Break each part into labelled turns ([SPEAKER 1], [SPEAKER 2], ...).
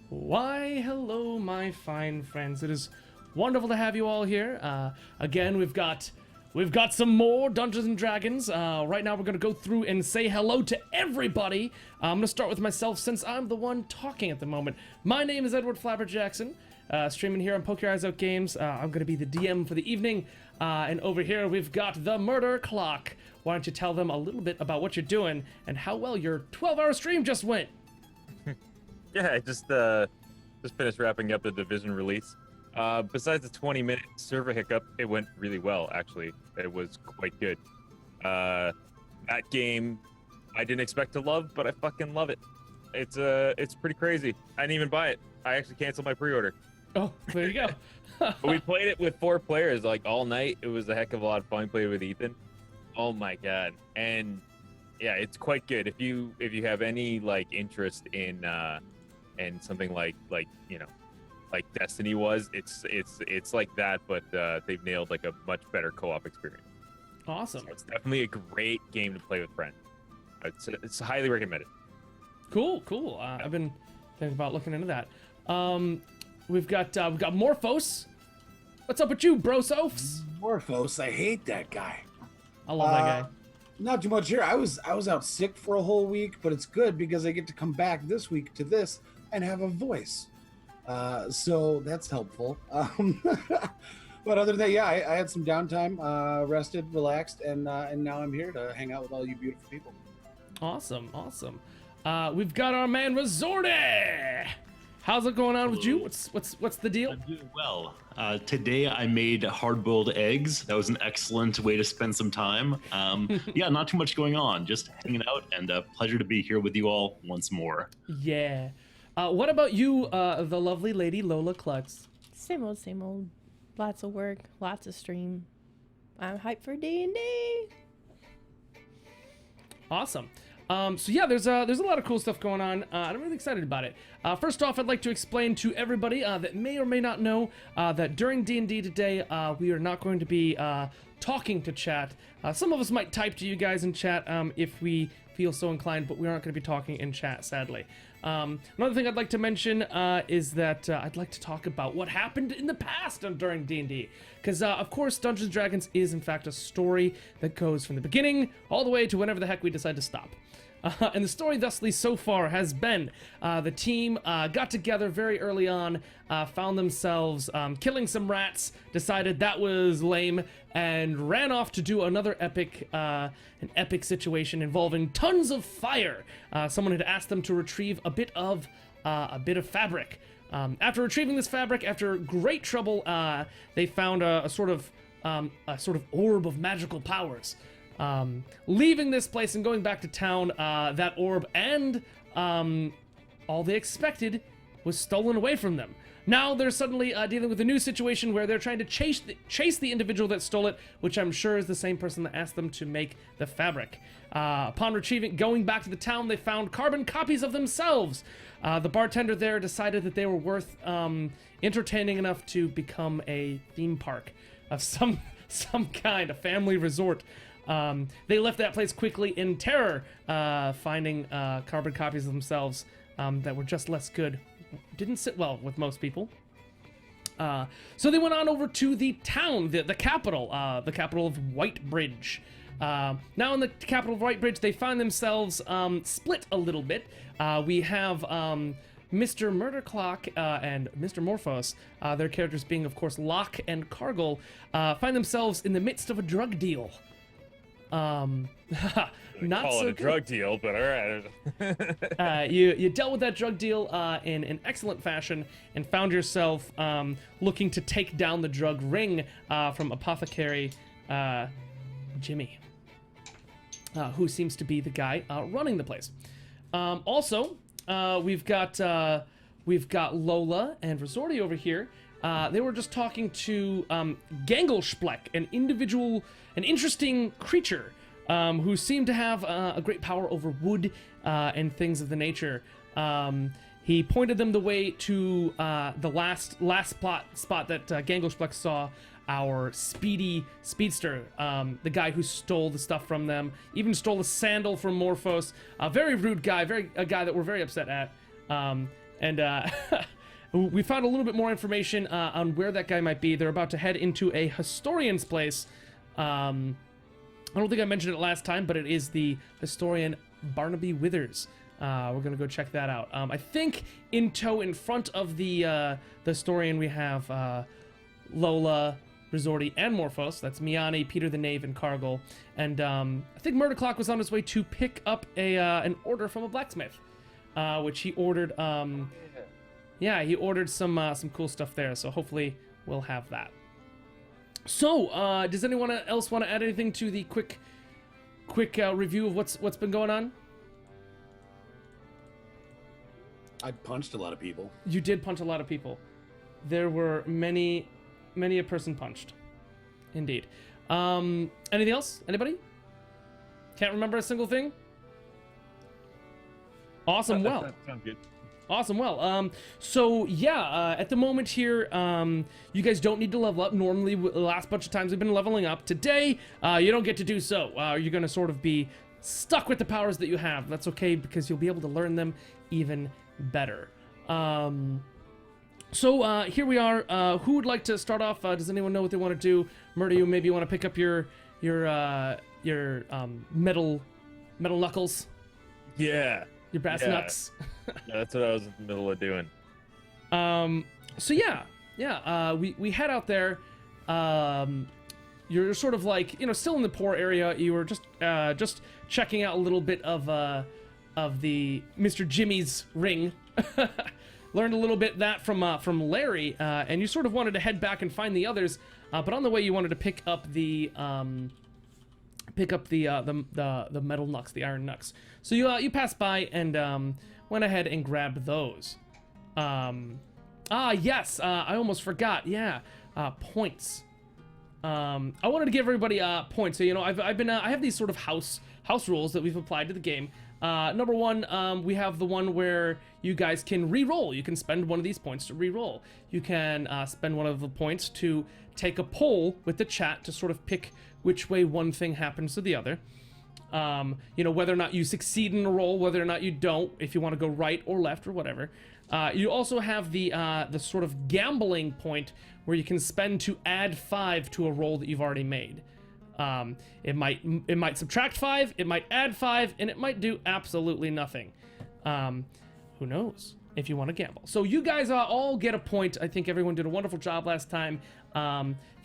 [SPEAKER 1] Why, hello, my fine friends. It is wonderful to have you all here. Again, we've got some more Dungeons and Dragons. Right now, we're gonna go through and say hello to everybody. I'm gonna start with myself since I'm the one talking at the moment. My name is Edward Flapper Jackson. Streaming here on Poke Your Eyes Out Games. I'm gonna be the DM for the evening. And over here, we've got the Murder Clock. Why don't you tell them a little bit about what you're doing and how well your 12-hour stream just went?
[SPEAKER 2] Yeah, I just finished wrapping up the Division release. Besides the 20-minute server hiccup, it went really well, actually. It was quite good. That game, I didn't expect to love, but I fucking love it. It's pretty crazy. I didn't even buy it. I actually canceled my pre-order.
[SPEAKER 1] Oh, there you go.
[SPEAKER 2] But we played it with 4 players, like, all night. It was a heck of a lot of fun playing with Ethan. Oh my god. And yeah, it's quite good. If you have any, like, interest in something like Destiny was, it's like that, but they've nailed like a much better co-op experience.
[SPEAKER 1] Awesome.
[SPEAKER 2] So it's definitely a great game to play with friends. It's highly recommended.
[SPEAKER 1] Cool. I've been thinking about looking into that. We've got Morphos. What's up with you, Brosofs?
[SPEAKER 3] Morphos, I hate that guy.
[SPEAKER 1] I love that guy.
[SPEAKER 3] Not too much here. I was out sick for a whole week, but it's good because I get to come back this week to this and have a voice. So that's helpful. But other than that, yeah, I had some downtime, rested, relaxed, and now I'm here to hang out with all you beautiful people.
[SPEAKER 1] Awesome. We've got our man Resorty. How's it going on with you? What's the deal?
[SPEAKER 4] I'm doing well. Today I made hard-boiled eggs. That was an excellent way to spend some time. Yeah, not too much going on. Just hanging out, and a pleasure to be here with you all once more.
[SPEAKER 1] Yeah. What about you, the lovely lady Lola Klutz?
[SPEAKER 5] Same old. Lots of work, lots of stream. I'm hyped for D&D.
[SPEAKER 1] Awesome. So yeah, there's a lot of cool stuff going on. I'm really excited about it. First off, I'd like to explain to everybody that may or may not know that during D&D today, we are not going to be talking to chat. Some of us might type to you guys in chat if we feel so inclined, but we aren't going to be talking in chat, sadly. Another thing I'd like to mention is that I'd like to talk about what happened in the past during D&D. Because, of course, Dungeons & Dragons is, in fact, a story that goes from the beginning all the way to whenever the heck we decide to stop. And the story thusly so far has been the team got together very early on, found themselves killing some rats, decided that was lame, and ran off to do another an epic situation involving tons of fire. Someone had asked them to retrieve a bit of fabric. After retrieving this fabric, after great trouble, they found a sort of orb of magical powers. Leaving this place and going back to town, that orb and all they expected was stolen away from them. Now they're suddenly dealing with a new situation where they're trying to chase the individual that stole it, which I'm sure is the same person that asked them to make the fabric. Upon going back to the town, they found carbon copies of themselves. The bartender there decided that they were worth entertaining enough to become a theme park of some kind, a family resort. They left that place quickly in terror, finding carbon copies of themselves that were just less good. Didn't sit well with most people. So they went on over to the town, the capital of Whitebridge. Now in the capital of Whitebridge, they find themselves split a little bit. We have Mr. Murder Clock and Mr. Morphos, their characters being, of course, Locke and Cargill, find themselves in the midst of a drug deal. Not
[SPEAKER 2] Call
[SPEAKER 1] so
[SPEAKER 2] it a
[SPEAKER 1] good.
[SPEAKER 2] drug deal, but all right.
[SPEAKER 1] You dealt with that drug deal in an excellent fashion and found yourself looking to take down the drug ring from Apothecary Jimmy, who seems to be the guy running the place. Also, we've got Lola and Resorty over here. They were just talking to Ganglespleck, an interesting creature who seemed to have a great power over wood and things of the nature. He pointed them the way to the last spot that Ganglespleck saw our speedster, the guy who stole the stuff from them, even stole a sandal from Morphos. A very rude guy, a guy that we're very upset at. And we found a little bit more information on where that guy might be. They're about to head into a historian's place. I don't think I mentioned it last time, but it is the historian Barnaby Withers. We're gonna go check that out. I think in tow, in front of the historian, we have Lola, Resorti, and Morphos. That's Miani, Peter the Knave, and Cargill. And I think Murderclock was on his way to pick up an order from a blacksmith, which he ordered. Yeah, he ordered some cool stuff there. So hopefully we'll have that. So, does anyone else want to add anything to the quick review of what's been going on?
[SPEAKER 3] I punched a lot of people.
[SPEAKER 1] You did punch a lot of people. There were many a person punched. Indeed. Anything else? Anybody? Can't remember a single thing? Awesome. Well.
[SPEAKER 2] That sounds good.
[SPEAKER 1] Awesome. Well, so yeah, at the moment here, you guys don't need to level up. Normally, the last bunch of times we've been leveling up. Today, you don't get to do so. You're going to sort of be stuck with the powers that you have. That's okay, because you'll be able to learn them even better. So here we are. Who would like to start off? Does anyone know what they want to do? Murder, you maybe want to pick up your metal knuckles,
[SPEAKER 2] Yeah.
[SPEAKER 1] your brass
[SPEAKER 2] Yeah.
[SPEAKER 1] knucks.
[SPEAKER 2] Yeah, that's what I was in the middle of doing.
[SPEAKER 1] So yeah. We head out there. You're sort of like, still in the poor area. You were just checking out a little bit of the Mr. Jimmy's ring. Learned a little bit that from Larry, and you sort of wanted to head back and find the others. But on the way, you wanted to pick up the metal knucks, the iron knucks. So you passed by and went ahead and grabbed those. Yes, I almost forgot. Yeah, points. I wanted to give everybody points. So I have these sort of house rules that we've applied to the game. Number one, we have the one where you guys can re-roll. You can spend one of these points to re-roll. You can spend one of the points to take a poll with the chat to sort of pick which way one thing happens to the other. Whether or not you succeed in a roll, whether or not you don't, if you want to go right or left or whatever. You also have the sort of gambling point where you can spend to add 5 to a roll that you've already made. It might subtract 5, it might add 5, and it might do absolutely nothing. Who knows if you want to gamble. So you guys all get a point. I think everyone did a wonderful job last time,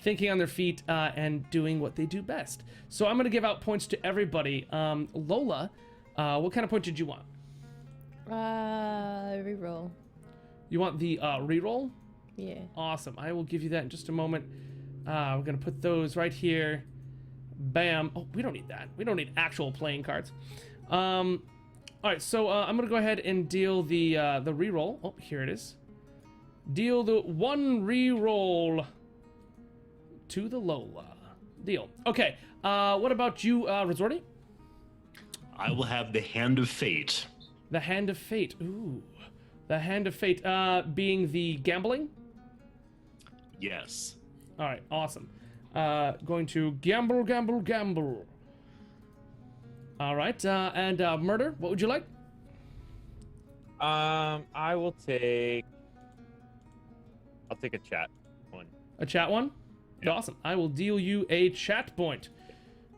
[SPEAKER 1] thinking on their feet and doing what they do best. So I'm going to give out points to everybody. Lola, what kind of point did you want?
[SPEAKER 5] Reroll.
[SPEAKER 1] You want the reroll?
[SPEAKER 5] Yeah.
[SPEAKER 1] Awesome. I will give you that in just a moment. We're going to put those right here. Bam. Oh, we don't need that. We don't need actual playing cards. All right, so I'm going to go ahead and deal the reroll. Oh, here it is. Deal the 1 reroll to the Lola. Deal. Okay, what about you, Resorti?
[SPEAKER 4] I will have the Hand of Fate.
[SPEAKER 1] The Hand of Fate. Ooh. The Hand of Fate being the gambling?
[SPEAKER 4] Yes.
[SPEAKER 1] All right, awesome. Going to gamble. All right, and Murder, what would you like?
[SPEAKER 2] I'll take a chat one.
[SPEAKER 1] A chat one?
[SPEAKER 2] Yeah.
[SPEAKER 1] Awesome. I will deal you a chat point.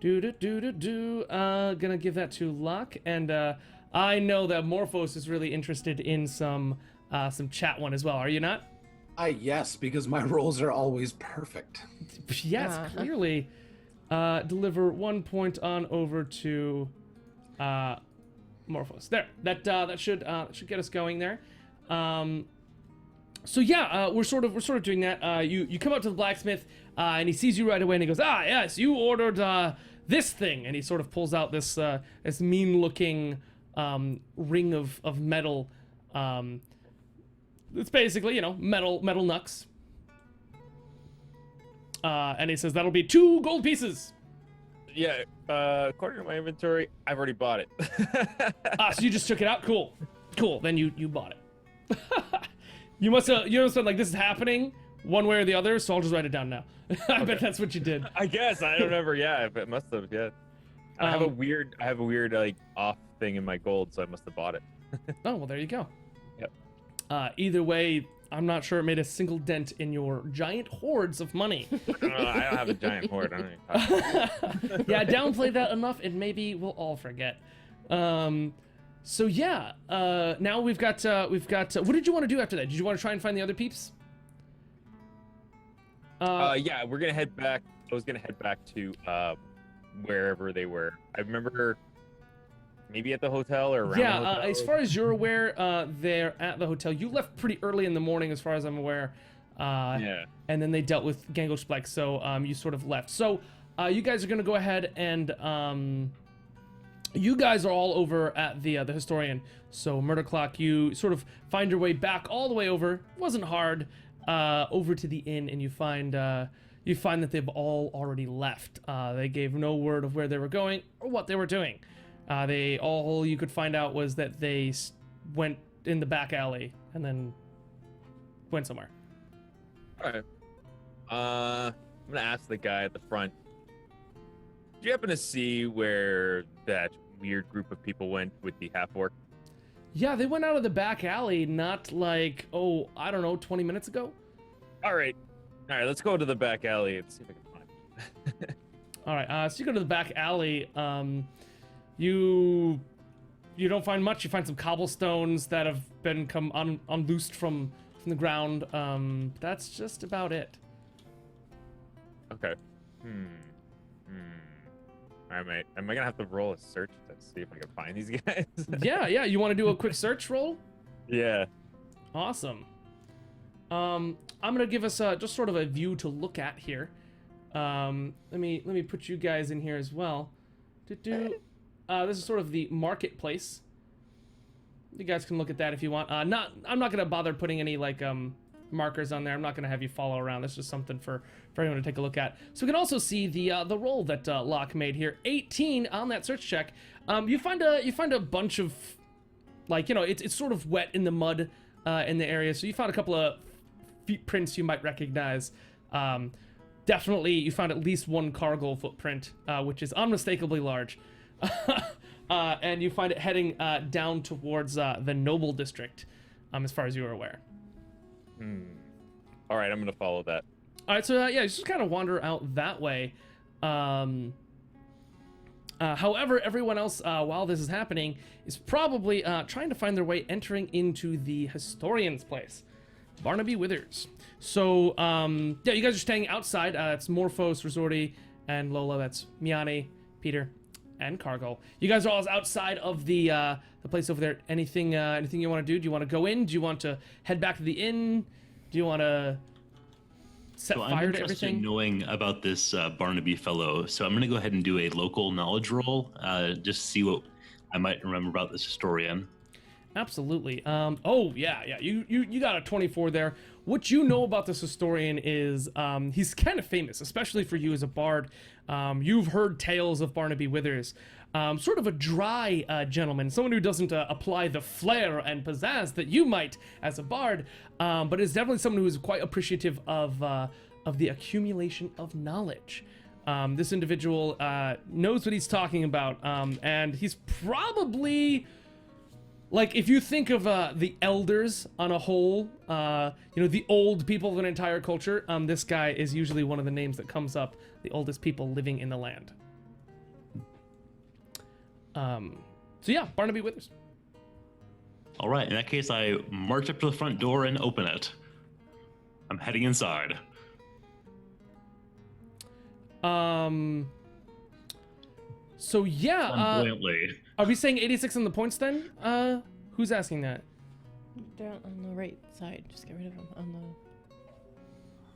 [SPEAKER 1] Gonna give that to Locke, and I know that Morphos is really interested in some chat one as well. Are you not?
[SPEAKER 3] Yes, because my rolls are always perfect.
[SPEAKER 1] Yes, clearly. Deliver 1 point on over to Morphos. There. That should get us going there. So yeah, we're sort of doing that. You come up to the blacksmith, and he sees you right away, and he goes, "Ah, yes, you ordered this thing," and he sort of pulls out this mean-looking ring of metal. It's basically metal knucks. And he says that'll be 2 gold pieces.
[SPEAKER 2] Yeah, according to my inventory, I've already bought it.
[SPEAKER 1] So you just took it out? Cool. Then you bought it. You must have been like, this is happening one way or the other, so I'll just write it down now. I bet that's what you did.
[SPEAKER 2] I guess I don't remember. Yeah, it must have. Yeah, I have a weird like off thing in my gold, so I must have bought it.
[SPEAKER 1] Oh well, there you go.
[SPEAKER 2] Yep.
[SPEAKER 1] Either way, I'm not sure it made a single dent in your giant hoards of money.
[SPEAKER 2] I don't have a giant hoard. I don't even talk about
[SPEAKER 1] Yeah, downplay that enough, and maybe we'll all forget. So yeah, now we've got. What did you want to do after that? Did you want to try and find the other peeps?
[SPEAKER 2] Yeah, we're gonna head back. I was gonna head back to wherever they were. I remember maybe at the hotel or around
[SPEAKER 1] Yeah,
[SPEAKER 2] the hotel.
[SPEAKER 1] as far as you're aware, they're at the hotel. You left pretty early in the morning, as far as I'm aware.
[SPEAKER 2] Yeah.
[SPEAKER 1] And then they dealt with Gangosh Black, so you sort of left. So you guys are gonna go ahead and you guys are all over at the Historian. So Murder Clock, you sort of find your way back all the way over. It wasn't hard. Over to the inn, and you find that they've all already left. They gave no word of where they were going or what they were doing. All you could find out was that they went in the back alley and then went somewhere.
[SPEAKER 2] All right. I'm gonna ask the guy at the front. Do you happen to see where that weird group of people went with the half orc?
[SPEAKER 1] Yeah, they went out of the back alley not like, I don't know, 20 minutes ago.
[SPEAKER 2] All right, let's go to the back alley and see if I can find it.
[SPEAKER 1] All right, so you go to the back alley. You don't find much. You find some cobblestones that have been unloosed from the ground. That's just about it.
[SPEAKER 2] Okay. All right, mate. Am I gonna have to roll a search to see if I can find these guys?
[SPEAKER 1] Yeah. You want to do a quick search roll?
[SPEAKER 2] Yeah.
[SPEAKER 1] Awesome. I'm gonna give us just sort of a view to look at here. Let me put you guys in here as well. This is sort of the marketplace. You guys can look at that if you want. I'm not gonna bother putting any like markers on there. I'm not gonna have you follow around. That's just something for everyone to take a look at. So we can also see the roll that Locke made here. 18 on that search check. You find a bunch of, like, it's sort of wet in the mud in the area. So you found a couple of feet prints you might recognize. Definitely, you found at least one cargo footprint, which is unmistakably large. And you find it heading down towards the Noble District, as far as you are aware.
[SPEAKER 2] All right, I'm gonna follow that.
[SPEAKER 1] All right, so you just kind of wander out that way. However, everyone else, while this is happening, is probably trying to find their way entering into the Historian's place, Barnaby Withers. So, you guys are staying outside. It's Morphos, Resorti, and Lola. That's Miane, Peter, and Cargo. You guys are all outside of the place over there. Anything you want to do? Do you want to go in? Do you want to head back to the inn? Do you want to set
[SPEAKER 4] So
[SPEAKER 1] fire
[SPEAKER 4] I'm
[SPEAKER 1] to
[SPEAKER 4] interested
[SPEAKER 1] everything?
[SPEAKER 4] in knowing about this Barnaby fellow. So I'm going to go ahead and do a local knowledge roll, just to see what I might remember about this historian.
[SPEAKER 1] Absolutely. You got a 24 there. What you know about this historian is he's kind of famous, especially for you as a bard. You've heard tales of Barnaby Withers. Sort of a dry gentleman, someone who doesn't apply the flair and pizzazz that you might as a bard, but is definitely someone who is quite appreciative of the accumulation of knowledge. This individual knows what he's talking about, and he's probably... Like, if you think of the elders on a whole, the old people of an entire culture, this guy is usually one of the names that comes up, the oldest people living in the land. Barnaby Withers.
[SPEAKER 4] All right, in that case, I march up to the front door and open it. I'm heading inside. Flamboyantly.
[SPEAKER 1] Are we saying 86 on the points then? Who's asking that?
[SPEAKER 5] They're on the right side. Just get rid of them on the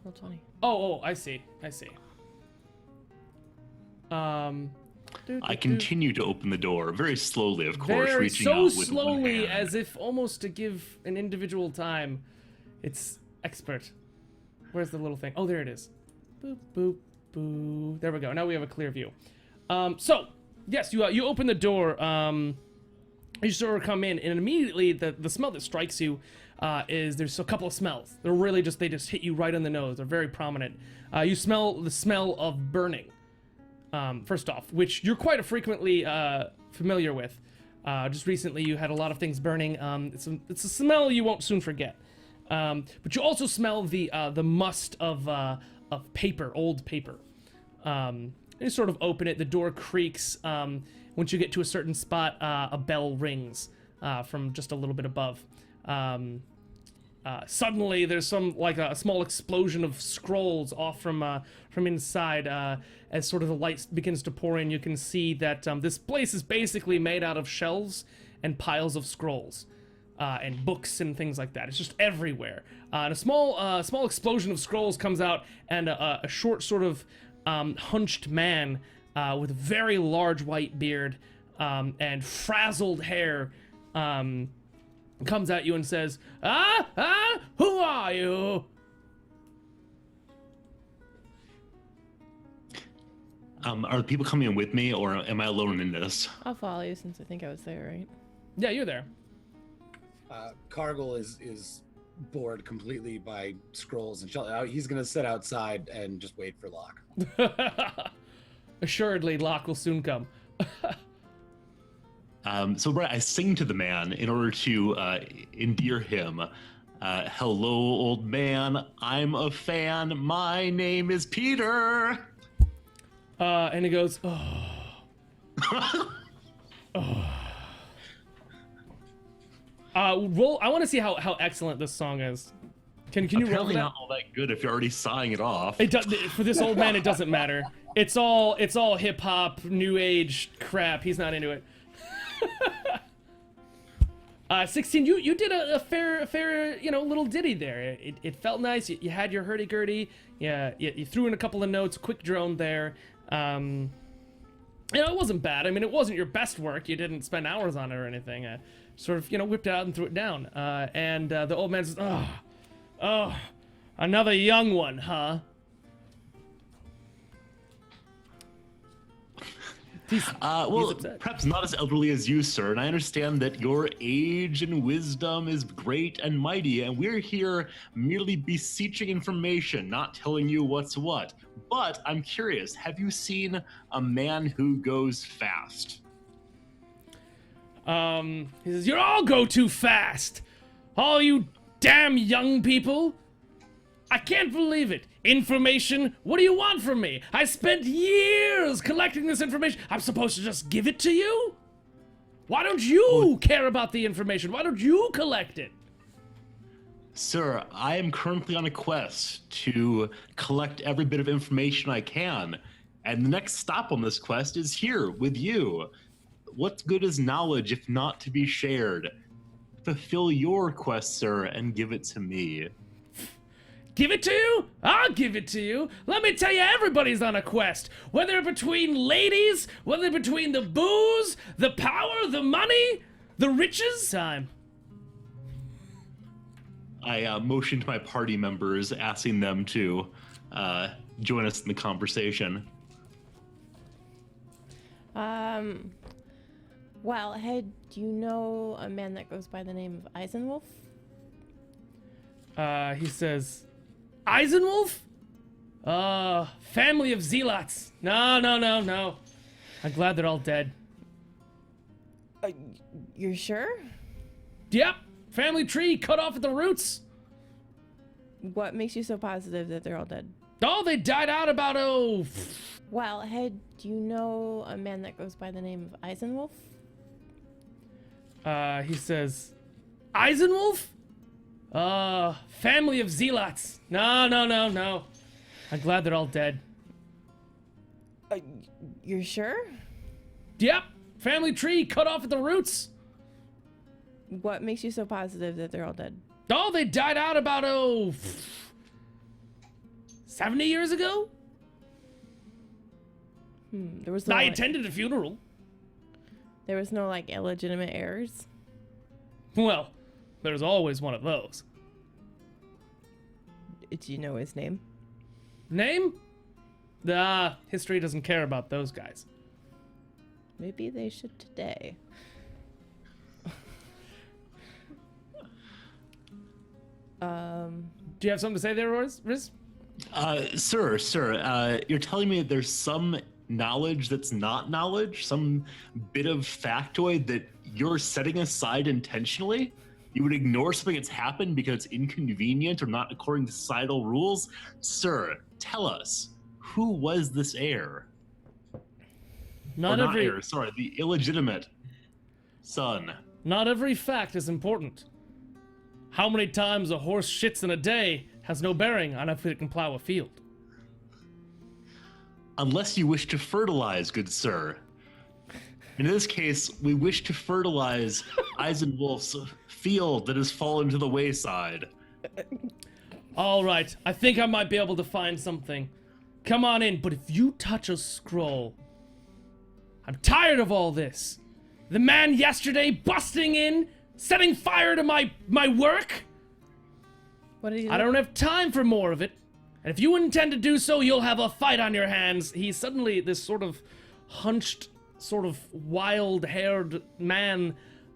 [SPEAKER 5] roll 20.
[SPEAKER 1] Oh, I see.
[SPEAKER 4] I continue to open the door, very slowly, of course,
[SPEAKER 1] Very
[SPEAKER 4] reaching
[SPEAKER 1] so
[SPEAKER 4] out with one
[SPEAKER 1] slowly,
[SPEAKER 4] hand.
[SPEAKER 1] as if almost to give an individual time. It's expert. Where's the little thing? Oh, there it is. Boop, boop, boo. There we go. Now we have a clear view. Yes, you open the door. You sort of come in, and immediately the smell that strikes you is there's a couple of smells. They just hit you right on the nose. They're very prominent. You smell the smell of burning. First off, which you're quite frequently familiar with. Just recently, you had a lot of things burning. It's a smell you won't soon forget. But you also smell the must of paper, old paper. You sort of open it. The door creaks. Once you get to a certain spot, a bell rings from just a little bit above. Suddenly, there's like a small explosion of scrolls off from inside. As sort of the light begins to pour in, you can see that this place is basically made out of shelves and piles of scrolls. And books and things like that. It's just everywhere. And a small explosion of scrolls comes out, and a short, sort of hunched man with a very large white beard and frazzled hair comes at you and says, who are you?
[SPEAKER 4] Are the people coming in with me, or am I alone in this?
[SPEAKER 5] I'll follow you since I think I was there, right?
[SPEAKER 1] Yeah, you're there.
[SPEAKER 3] Cargill is bored completely by scrolls and he's gonna sit outside and just wait for Locke.
[SPEAKER 1] Assuredly, Locke will soon come.
[SPEAKER 4] So Brett, I sing to the man in order to endear him. Hello, old man. I'm a fan. My name is Peter.
[SPEAKER 1] And he goes, oh. Roll. I want to see how excellent this song is. Can you roll for
[SPEAKER 4] Apparently
[SPEAKER 1] that?
[SPEAKER 4] not all that good if you're already sighing it off.
[SPEAKER 1] It does, for this old man, it doesn't matter. It's all hip hop, new age crap. He's not into it. 16. You did a fair little ditty there. It felt nice. You had your hurdy gurdy. Yeah, you threw in a couple of notes. Quick drone there. It wasn't bad. I mean, it wasn't your best work. You didn't spend hours on it or anything. Sort of, whipped it out and threw it down. And the old man says, oh, another young one, huh? He's upset.
[SPEAKER 4] Perhaps not as elderly as you, sir, and I understand that your age and wisdom is great and mighty, and we're here merely beseeching information, not telling you what's what. But I'm curious, have you seen a man who goes fast?
[SPEAKER 1] He says, you all go too fast! All you damn young people! I can't believe it! Information? What do you want from me? I spent years collecting this information. I'm supposed to just give it to you? Why don't you care about the information? Why don't you collect it?
[SPEAKER 4] Sir, I am currently on a quest to collect every bit of information I can, and the next stop on this quest is here with you. What good is knowledge if not to be shared? Fulfill your quest, sir, and give it to me.
[SPEAKER 1] Give it to you? I'll give it to you. Let me tell you, everybody's on a quest. Whether between ladies, whether between the booze, the power, the money, the riches. Time.
[SPEAKER 4] I motioned to my party members, asking them to join us in the conversation.
[SPEAKER 5] Well, hey, do you know a man that goes by the name of Eisenwolf?
[SPEAKER 1] He says, Eisenwolf? Family of zealots. No. I'm glad they're all dead.
[SPEAKER 5] You're sure?
[SPEAKER 1] Yep. Family tree cut off at the roots.
[SPEAKER 5] What makes you so positive that they're all dead?
[SPEAKER 1] Oh, they died out about,
[SPEAKER 5] Well, hey, do you know a man that goes by the name of Eisenwolf?
[SPEAKER 1] He says, Eisenwolf? Family of zealots. No. I'm glad they're all dead.
[SPEAKER 5] You're sure?
[SPEAKER 1] Yep. Family tree cut off at the roots.
[SPEAKER 5] What makes you so positive that they're all dead?
[SPEAKER 1] Oh, they died out about, 70 years ago?
[SPEAKER 5] There was no,
[SPEAKER 1] I attended a funeral.
[SPEAKER 5] There was no, illegitimate heirs?
[SPEAKER 1] Well, there's always one of those.
[SPEAKER 5] Do you know his name?
[SPEAKER 1] Name? History doesn't care about those guys.
[SPEAKER 5] Maybe they should today.
[SPEAKER 1] Do you have something to say there, Riz?
[SPEAKER 4] Sir, you're telling me that there's some knowledge that's not knowledge? Some bit of factoid that you're setting aside intentionally? You would ignore something that's happened because it's inconvenient or not according to societal rules? Sir, tell us, who was this heir?
[SPEAKER 1] Not every
[SPEAKER 4] heir, sorry, the illegitimate son.
[SPEAKER 1] Not every fact is important. How many times a horse shits in a day has no bearing on if it can plow a field.
[SPEAKER 4] Unless you wish to fertilize, good sir. In this case, we wish to fertilize Eisenwolf's field that has fallen to the wayside.
[SPEAKER 1] All right, I think I might be able to find something. Come on in, but if you touch a scroll, I'm tired of all this. The man yesterday busting in, setting fire to my work.
[SPEAKER 5] What did he
[SPEAKER 1] I don't have time for more of it. And if you intend to do so, you'll have a fight on your hands. He's suddenly this sort of hunched, sort of wild-haired man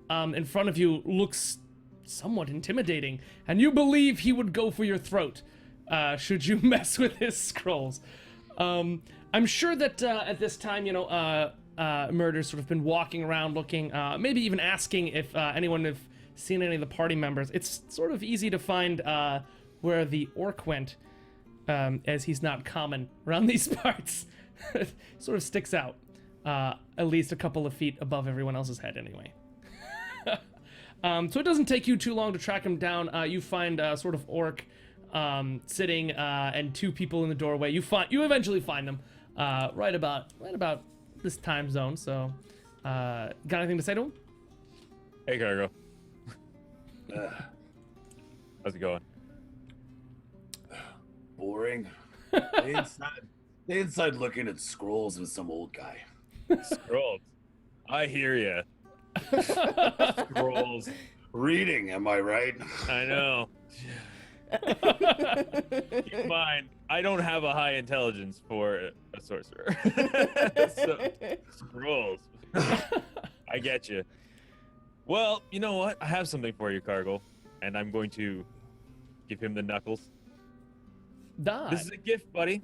[SPEAKER 1] in front of you looks somewhat intimidating. And you believe he would go for your throat should you mess with his scrolls. I'm sure that at this time, Murder's sort of been walking around looking, maybe even asking if anyone have seen any of the party members. It's sort of easy to find where the orc went, as he's not common around these parts. Sort of sticks out, at least a couple of feet above everyone else's head anyway. So it doesn't take you too long to track him down. You find a sort of orc sitting and two people in the doorway. You eventually find them right about this time zone. So got anything to say to him?
[SPEAKER 2] Hey, Cargo. How's it going?
[SPEAKER 3] Boring. They inside looking at scrolls with some old guy.
[SPEAKER 2] Scrolls. I hear ya. Scrolls.
[SPEAKER 3] Reading, am I right?
[SPEAKER 2] I know. Keep in mind, I don't have a high intelligence for a sorcerer. So, scrolls. I get you. Well, you know what? I have something for you, Cargill, and I'm going to give him the knuckles. This is a gift, buddy.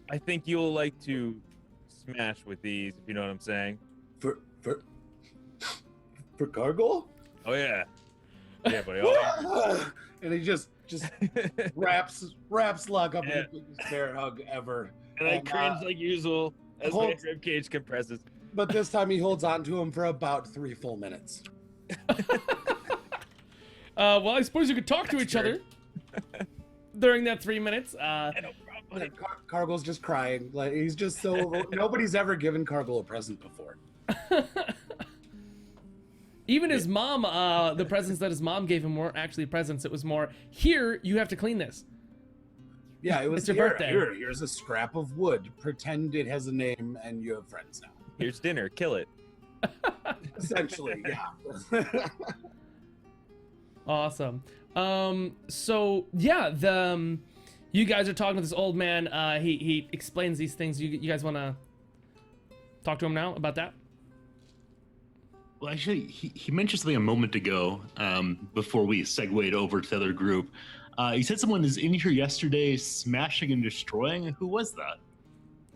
[SPEAKER 2] I think you'll like to smash with these, if you know what I'm saying.
[SPEAKER 3] For Cargill?
[SPEAKER 2] Oh yeah. Yeah, buddy.
[SPEAKER 3] And he just wraps Luck up in the biggest bear hug ever.
[SPEAKER 2] And I cringe like usual as my ribcage compresses.
[SPEAKER 3] But this time he holds on to him for about 3 full minutes.
[SPEAKER 1] Well, I suppose you could talk to
[SPEAKER 2] That's
[SPEAKER 1] each other during that 3 minutes.
[SPEAKER 2] Yeah, no problem, buddy.
[SPEAKER 3] Cargill's just crying. Like he's just so nobody's ever given Cargill a present before.
[SPEAKER 1] Even his mom, the presents that his mom gave him weren't actually presents. It was more, here, you have to clean this.
[SPEAKER 3] Yeah, it was
[SPEAKER 1] It's your birthday.
[SPEAKER 3] Here's a scrap of wood. Pretend it has a name and you have friends now.
[SPEAKER 2] Here's dinner. Kill it.
[SPEAKER 3] Essentially, yeah.
[SPEAKER 1] Awesome. So yeah, you guys are talking to this old man. He explains these things. You guys want to talk to him now about that?
[SPEAKER 4] Well, actually, he mentioned something a moment ago before we segued over to the other group. He said someone is in here yesterday smashing and destroying. Who was that?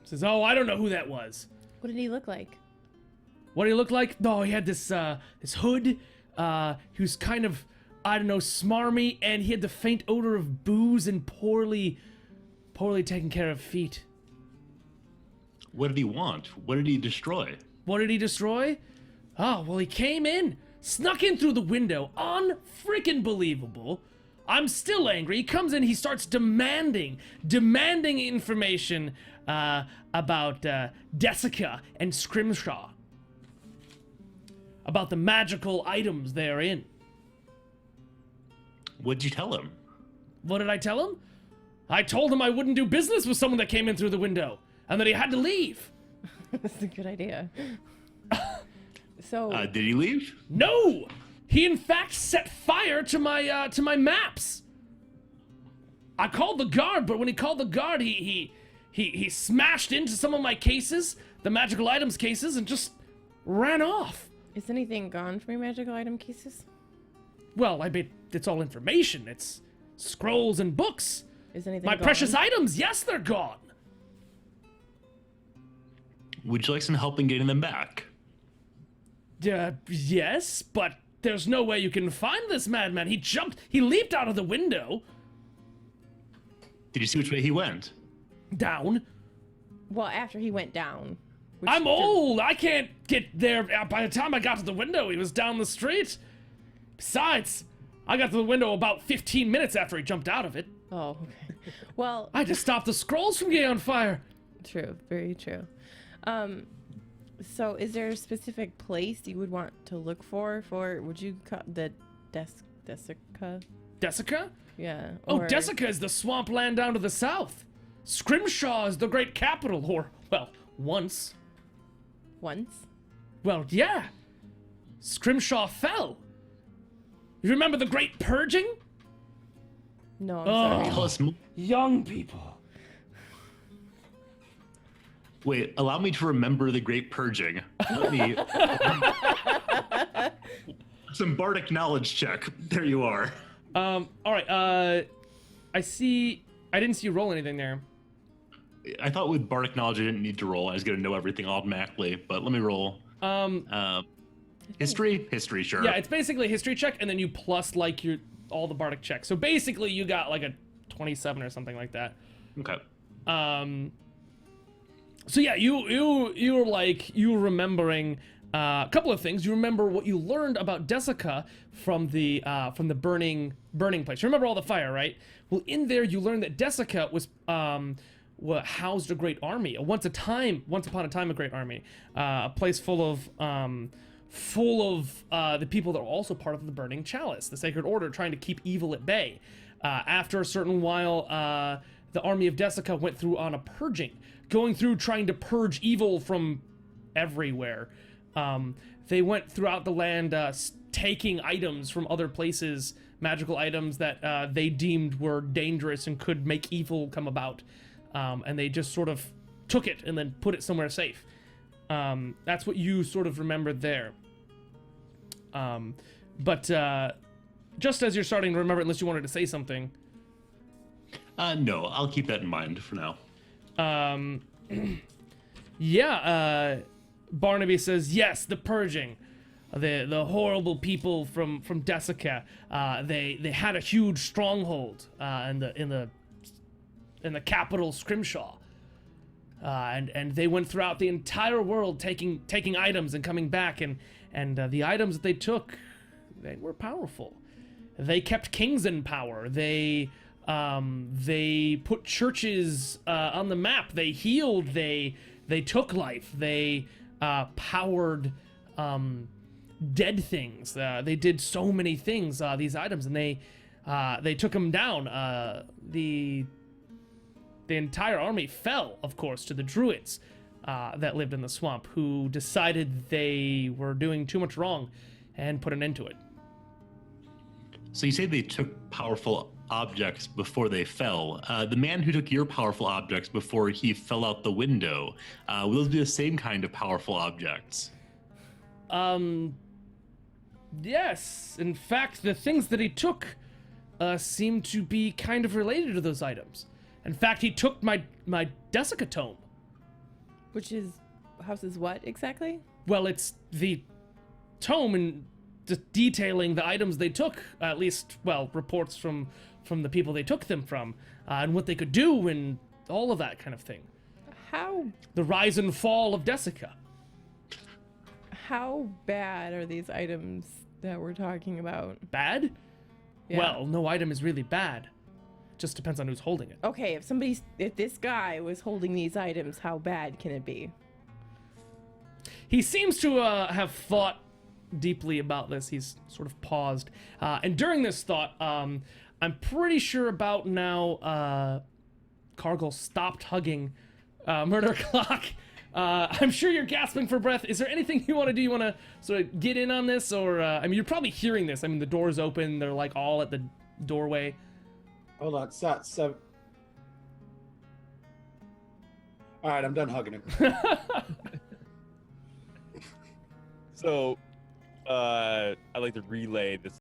[SPEAKER 1] Says, oh, I don't know who that was.
[SPEAKER 5] What did he look like?
[SPEAKER 1] What did he look like? No, he had this hood. He was kind of, I don't know, smarmy, and he had the faint odor of booze and poorly taken care of feet.
[SPEAKER 4] What did he want? What did he destroy?
[SPEAKER 1] What did he destroy? Oh, well, he came in, snuck in through the window, unfreaking believable. I'm still angry. He comes in, he starts demanding information about Desica and Scrimshaw. About the magical items they're in.
[SPEAKER 4] What'd you tell him?
[SPEAKER 1] What did I tell him? I told him I wouldn't do business with someone that came in through the window, and that he had to leave.
[SPEAKER 5] That's a good idea. So
[SPEAKER 4] Did he leave?
[SPEAKER 1] No! He in fact set fire to my maps. I called the guard, but when he called the guard, he smashed into some of my cases, the magical items cases, and just ran off.
[SPEAKER 5] is anything gone from your magical item cases?
[SPEAKER 1] Well, I mean, it's all information. It's scrolls and books.
[SPEAKER 5] Is anything
[SPEAKER 1] My
[SPEAKER 5] gone?
[SPEAKER 1] precious items, yes, they're gone.
[SPEAKER 4] Would you like some help in getting them back?
[SPEAKER 1] Yes, but there's no way you can find this madman. He leaped out of the window.
[SPEAKER 4] Did you see which way he went?
[SPEAKER 1] Down.
[SPEAKER 5] Well, after he went down.
[SPEAKER 1] I'm old. I can't get there. By the time I got to the window, he was down the street. Besides, I got to the window about 15 minutes after he jumped out of it.
[SPEAKER 5] Oh, okay. Well,
[SPEAKER 1] I just stopped the scrolls from getting on fire.
[SPEAKER 5] true. Very true. So is there a specific place you would want to look for? Would you call the Desica?
[SPEAKER 1] Desica?
[SPEAKER 5] Yeah.
[SPEAKER 1] Oh, Desica is the swampland down to the south. Scrimshaw is the great capital, or, well, once.
[SPEAKER 5] Once?
[SPEAKER 1] Well, yeah. Scrimshaw fell. You remember the Great Purging?
[SPEAKER 5] No, I'm
[SPEAKER 1] Oh.
[SPEAKER 5] sorry.
[SPEAKER 4] Tell us more.
[SPEAKER 1] Young people.
[SPEAKER 4] Wait, allow me to remember the Great Purging. Let me. Some bardic knowledge check. There you are.
[SPEAKER 1] All right, I didn't see you roll anything there.
[SPEAKER 4] I thought with bardic knowledge I didn't need to roll. I was going to know everything automatically, but let me roll. History? History, sure.
[SPEAKER 1] Yeah, it's basically a history check, and then you plus, like, all the bardic checks. So basically, you got, like, a 27 or something like that.
[SPEAKER 4] Okay.
[SPEAKER 1] So yeah, you were remembering a couple of things. You remember what you learned about Desica from the burning place. You remember all the fire, right? Well, in there you learned that Desica was housed a great army. Once upon a time, a great army. A place full of the people that are also part of the burning Chalice, the Sacred Order, trying to keep evil at bay. After a certain while, the army of Desica went through on a purging, going through trying to purge evil from everywhere. They went throughout the land, taking items from other places, magical items that they deemed were dangerous and could make evil come about. And they just sort of took it and then put it somewhere safe. That's what you sort of remembered there. But just as you're starting to remember, unless you wanted to say something.
[SPEAKER 4] No, I'll keep that in mind for now.
[SPEAKER 1] Barnaby says, yes, the purging. The horrible people from Desica. They had a huge stronghold in the capital Scrimshaw. And they went throughout the entire world taking items and coming back, and the items that they took, they were powerful. They kept kings in power. They put churches on the map. They healed. They took life. They powered dead things. They did so many things. These items, and they took them down. The entire army fell, of course, to the druids that lived in the swamp, who decided they were doing too much wrong and put an end to it.
[SPEAKER 4] So you say they took powerful objects before they fell. The man who took your powerful objects before he fell out the window, will those be the same kind of powerful objects?
[SPEAKER 1] Yes. In fact, the things that he took seem to be kind of related to those items. In fact, he took my Desica tome.
[SPEAKER 5] Which houses what exactly?
[SPEAKER 1] Well, it's the tome and detailing the items they took, at least, well, reports from the people they took them from, and what they could do, and all of that kind of thing. The rise and fall of Desica.
[SPEAKER 5] How bad are these items that we're talking about?
[SPEAKER 1] Bad?
[SPEAKER 5] Yeah.
[SPEAKER 1] Well, no item is really bad. Just depends on who's holding it.
[SPEAKER 5] Okay, if this guy was holding these items, how bad can it be?
[SPEAKER 1] He seems to have thought deeply about this. He's sort of paused. And during this thought, I'm pretty sure about now, Cargill stopped hugging Murder Clock. I'm sure you're gasping for breath. Is there anything you want to do? You want to sort of get in on this? Or, I mean, you're probably hearing this. I mean, the door's open. They're, like, all at the doorway.
[SPEAKER 3] Hold on, so. All right, I'm done hugging him.
[SPEAKER 2] So, I'd like to relay this